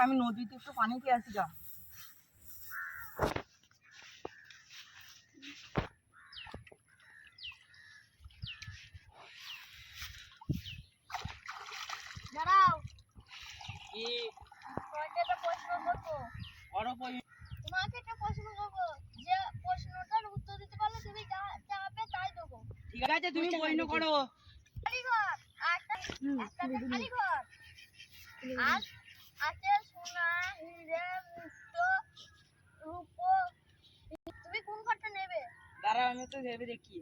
আমি নদীতে একটু পানি খেয়ে আসি যা। দাঁড়াও, কি তোমাকে একটা প্রশ্ন করবো। তোমাকে একটা প্রশ্ন করবো, যে প্রশ্নটার উত্তর দিতে পারলে তুমি যা চাবে তাই দেবো। ঠিক আছে, তুমি প্রশ্ন করো। খালি ঘর, একটা খালি ঘর, আর আছে সোনা, হিরে, মুক্ত, রূপো। তুমি কোন ঘরটা নেবে? দাঁড়াও, আমি তো ভেবে দেখি।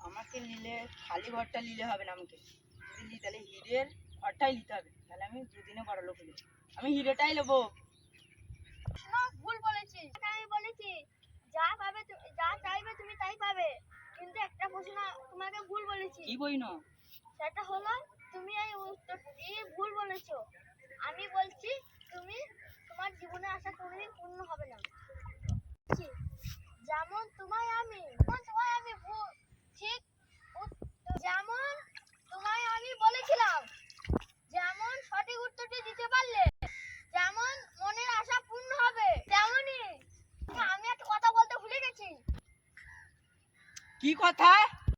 আমাকে নিলে খালি ঘরটা নিলে হবে না, আমাকে যদি নিই তাহলে হিরের ঘরটাই নিতে হবে, তাহলে আমি দুদিনে বড় লোক হয়ে যাবো। আমি হিরেটাই নেবো। না, ভুল বলেছি। আমি বলেছি যা পাবে যা চাইবে তুমি তাই পাবে, কিন্তু একটা প্রশ্ন তোমাকে ভুল বলেছি। কি বই না? সেটা হলো তুমি এই উত্তরটি ভুল বলেছো। আমি বলছি তুমি তোমার জীবনে আশা কোনোদিন পূর্ণ হবে না। যেমন তোমায় আমি ভুল ঠিক যেমন তোমায় আমি বলেছিলাম, যেমন সঠিক উত্তরটি দিতে পারলে যেমন মনের আশা পূর্ণ হবে, তেমনি আমি একটা কথা বলতে ভুলে গেছি। কি কথা?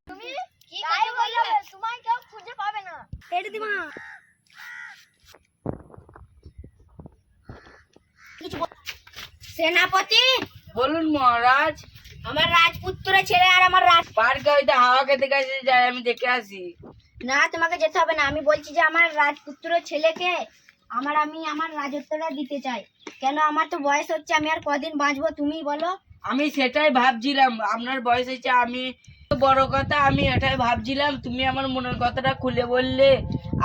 তুমি কি তাই বলবে, তোমায় কেউ খুঁজে পাবে না। এটা দিমা সেনাপতি। বলুন মহারাজ। আমার রাজপুত্রের ছেলে আর আমার পার্কে হয়তো হাওয়া খেতে গেছে, যাই আমি দেখে আসি। না, তোমাকে যেতে হবে না। আমি বলছি যে আমার রাজপুত্রের ছেলেকে আমি আমার রাজত্বটা দিতে চাই। কেন, আমার তো বয়স হচ্ছে, আমি আর কদিন বাঁচবো তুমি বলো। আমি সেটাই ভাবছিলাম, আপনার বয়স হয়েছে, আমি বড় কথা আমি এটাই ভাবছিলাম, তুমি আমার মনের কথাটা খুলে বললে।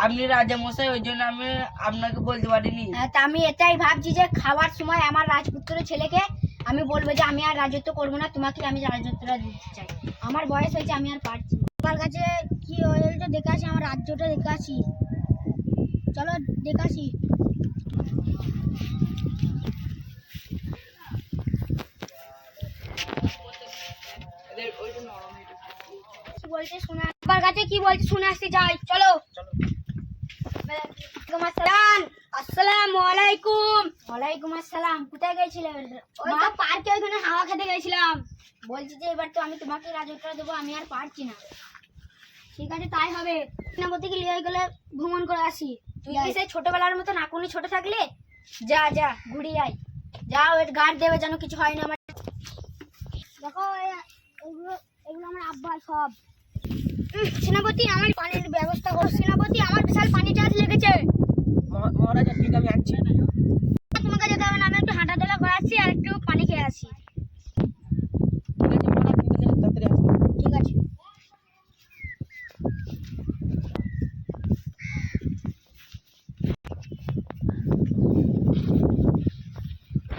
আপনি রাজা মশাই, ওই জন্য আমি আপনাকে বলতে পারিনি। তা আমি এটাই ভাবছি যে খাওয়ার সময় আমার রাজপুত্রের ছেলেকে আমি বলবো যে আমি আর রাজত্ব করবো না, তোমাকে আমি রাজত্বটা দিতে চাই। আমার বয়স হয়েছে, আমি আর পারছি না। আমার কাছে কি ওইটা দেখে আসি, আমার রাজ্যটা দেখে আসি। চলো দেখে আসি। কি বলছে শোনা, আমার কাছে কি বলছে শুনে আসতে যাই। চলো। আসসালামু আলাইকুম। ওয়ালাইকুম আসসালাম। কোথায় গেছিলে? ওই তো পার্কে, ওইখানে হাওয়া খেতে গেছিলাম। বলছি যে এবার তো আমি তোমাকে রাজত্ব দেবো, আমি আর পারছি না। ঠিক আছে, তাই হবে। সেনাপতিকে নিয়ে গেলে ভ্রমণ করে আসি। তুই কি সেই ছোটবেলার মতো নাকুনি ছোট থাকলে? যা যা ঘুরে আয়, যাও। এর গার্ড দেবে যেন কিছু হয় না আমার। দেখো এগুলো আমার আব্বা সব। সেনাপতি, আমার পানির ব্যবস্থা করো। সেনাপতি, আমার বিশাল পানি টাচ লেগেছে। মহারাজ ঠিক আমি আছি। তোমাকে যেতে হবে না, আমি একটু হাঁটাচলা করাচ্ছি আর একটু পানি খেয়ে আসি। ঠিক আছে।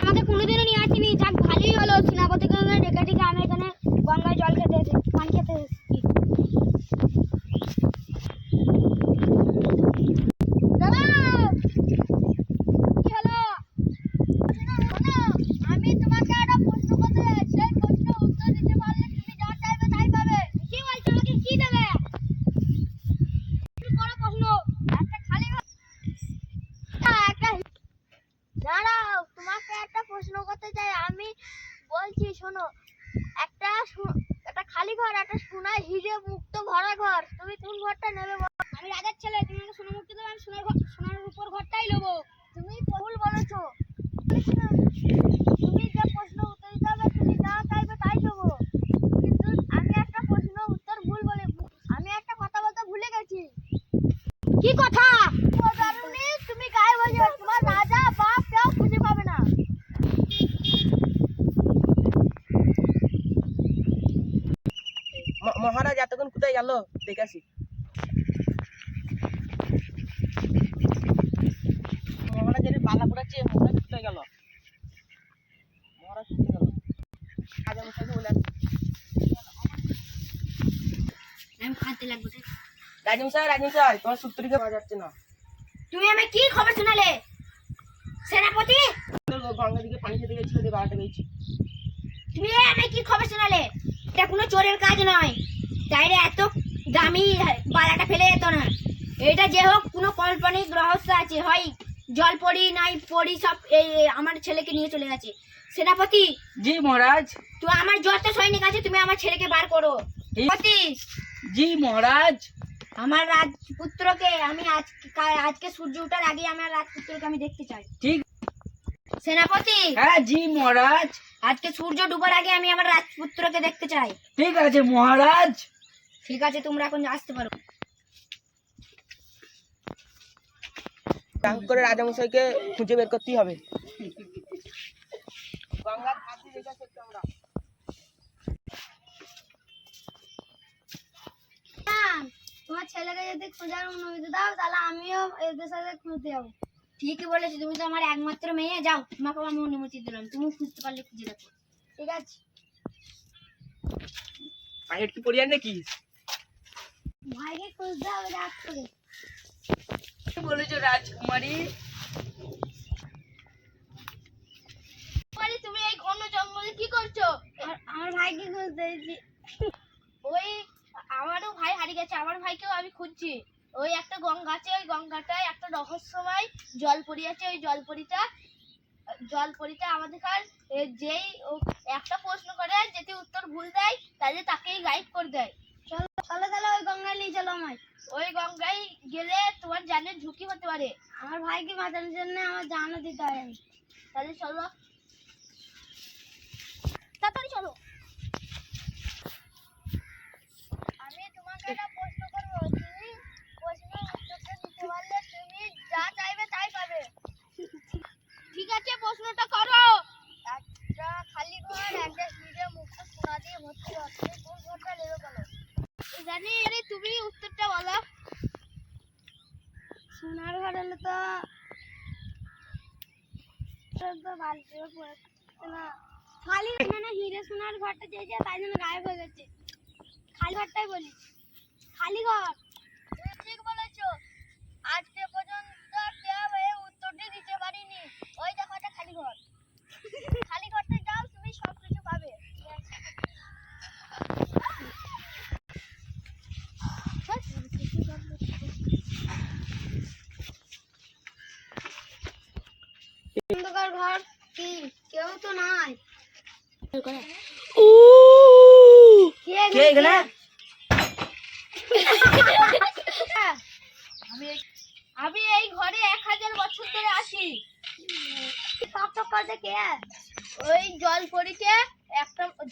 আমাকে কোনোদিনও নিয়ে আসিনি, যাক ভালোই হলো। সেনাপতিকে ডেকে ডেকে আমি এখানে গঙ্গায় জল খেতে পানি খেতে এসেছি। কি হলো? আমি তোমাকে একটা প্রশ্ন করতে চাই, সেই প্রশ্নের উত্তর দিতে পারলে তুমি যা চাইবে তাই পাবে। কি বলছো, আমাকে কি দেবে? একটু বড় প্রশ্ন, একটা খালি ঘর, একটা দাঁড়াও, তোমাকে একটা প্রশ্ন করতে চাই। আমি বলছি শোনো, একটা একটা খালি ঘর, একটা সোনার হিরে মুক্ত ভরা ঘর, তুমি কোন ঘরটা নেবে? আমি রাজার ছেলে, তুমি আমাকে সোনা মুক্ত দেবে, আমি সোনার উপর ঘরটাই নেবো। তুমি ভুল বলেছো। তুমি যে প্রশ্ন উত্তর দিতে হবে, তুমি যা চাইবে তাই দেবো, কিন্তু আমি একটা প্রশ্ন উত্তর ভুল বলে, আমি একটা কথা বলতে ভুলে গেছি। কি কথা? তুমি গায়ে বসে, তোমার রাজা বাপ কেউ খুঁজে পাবে না। মহারাজ এতক্ষণ কোথায় গেল দেখে আসি। মহারাজের পালা পড়াচ্ছে, মহারাজ কোথায় গেল? মহারাজ কোথায় গেল? রাজা মশাইকে বলে আসি। আমি খাতে লাগবো। রাজমশাই, তোমার সূত্রীকে পাওয়া যাচ্ছে না। তুমি আমি কি খবর শোনালে? সেনাপতি, গঙ্গা দিকে পানি খেতে গেছিল, 12টা বেজেছে। তুমি আমি কি খবর শোনালে? এটা কোনো চোরের কাজ নয়, তাইলে এত দামি বালাটা ফেলে যেত না। এটা যে হোক কোনো কাল্পনিক রহস্য আছে, হয় জলপরি নাই পরি সব এই আমার ছেলেকে নিয়ে চলে গেছে। সেনাপতি, জি মহারাজ। তো আমার যত সৈনিক আছে তুমি আমার ছেলেকে বার করো। সেনাপতি, জি মহারাজ। আমার রাজপুত্রকে আমি আজকে সূর্য ওঠার আগে আমার রাজপুত্রকে আমি দেখতে চাই। ঠিক। সেনাপতি, হ্যাঁ জি মহারাজ। আজকে সূর্য ডুবার আগে আমি আমার রাজপুত্রকে দেখতে চাই। ঠিক আছে মহারাজ। ঠিক আছে, তোমরা এখন আসতে পারো। করে রাজামশাইকে খুঁজে বের করতেই হবে। তোমার ছেলেকে যদি খোঁজার অনুমতি দাও তাহলে আমিও এদের সাথে খুঁজতে যাবো। ঠিকই বলেছি, তুমি তো আমার একমাত্র মেয়ে। যাও, তোমাকে আমি অনুমতি দিলাম, তুমি খুঁজতে পারলে খুঁজে দেখো। ঠিক আছে, পায়ের কি পড়িয়া নাকি? ভাইকে খুঁজতে হবে রাত করে। কি বলেছো রাজকুমারী? তুমি এই ঘন জঙ্গলে কি করছো? আমার ভাইকে খুঁজতে এসেছি। ওই আমারও ভাই হারিয়ে গেছে, আমার ভাইকেও আমি খুঁজছি। ওই একটা গঙ্গা আছে, ওই গঙ্গাটায় একটা রহস্যময় জলপরি আছে। ওই জলপরিটা আমাদের যেই একটা প্রশ্ন করে যদি উত্তর ভুল দেয় তাহলে তাকেই গাইড করে দেয়। চলো চলো, তাহলে ওই গঙ্গায় নিয়ে চলো আমায়। ওই গঙ্গায় গেলে তোমার জানের ঝুঁকি হতে পারে। আমার ভাইকে বাঁচানোর জন্য আমার জানও দিতে হয়। তাহলে চলো, তাড়াতাড়ি চলো। আমি তোমাকে একটা প্রশ্ন করব, তুমি প্রশ্নের উত্তরটা দিতে পারলে তুমি যা চাইবে তাই পাবে। ঠিক আছে, প্রশ্নটা করো। একটা খালি ঘর, একটা সিঁড়ি, মুক্ত সোনা দিয়ে ভর্তি ঘর, তুমি কোন ঘরটা নেবে বলো? জানি, আরে তুমি উত্তরটা বলো। সোনার ঘর হলে তো বালতি না, খালি মানে হিরে সোনার ঘরটা চেয়েছে তাই জন্য গায়েব হয়ে গেছে। খালি ঘরটাই বলি, খালি ঘর। তুমি ঠিক বলেছো, আজকে পর্যন্ত কেউ এই উত্তরটি দিতে পারিনি। ওই দেখো একটা খালি ঘর, খালি ঘরটায় যাও, তুমি সবকিছু পাবে। অন্ধকার ঘর, কি কেউ তো নাই। কে এখানে? আমি এই ঘরে 1000 বছর ধরে আছি। ওই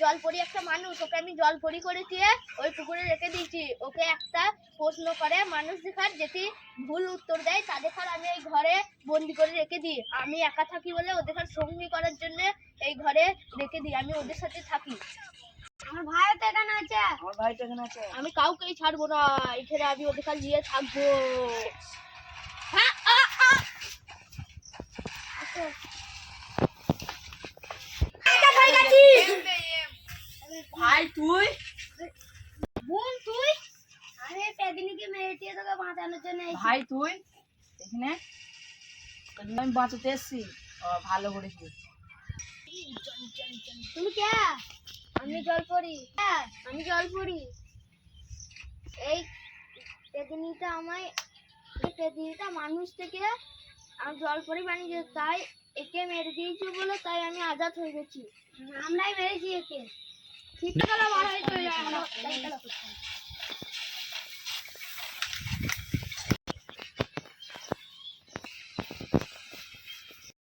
জলপরি একটা মানুষ, ওকে আমি জলপরি করেছি, ওই পুকুরে রেখে দিয়েছি। ওকে একটা প্রশ্ন করে মানুষ দেখার, যেটি ভুল উত্তর দেয় তাদের আমি এই ঘরে বন্দি করে রেখে দিই। আমি একা থাকি বলে ওদের সঙ্গী করার জন্য এই ঘরে রেখে দিই, আমি ওদের সাথে থাকি। আমার ভাই তো এখানে আছে। আমার ভাই তো এখানে আছে। আমি কাউকেই ছাড়বো না, এখানে আমি ওদের কাছে নিয়ে থাকবো। ভাই তুই? বোন তুই? আরে পেদিনীকে মেরেছে তোকে বাঁচানোর জন্য। ভাই তুই এখানে? আমি বাঁচাতে এসছি। ভালো করেছিস। তুমি কে? আমি জলপরি। আমি জলপরি। এই পেদিনীটা মানুষ থেকে আমি জলপরি বানিয়েছে, তাই একে মেরে দিয়েছে বলে তাই আমি আজাদ হয়ে গেছি। আমরাই মেরেছি একে। ঠিক আছে, চলো, বার হয়ে চলে যাও।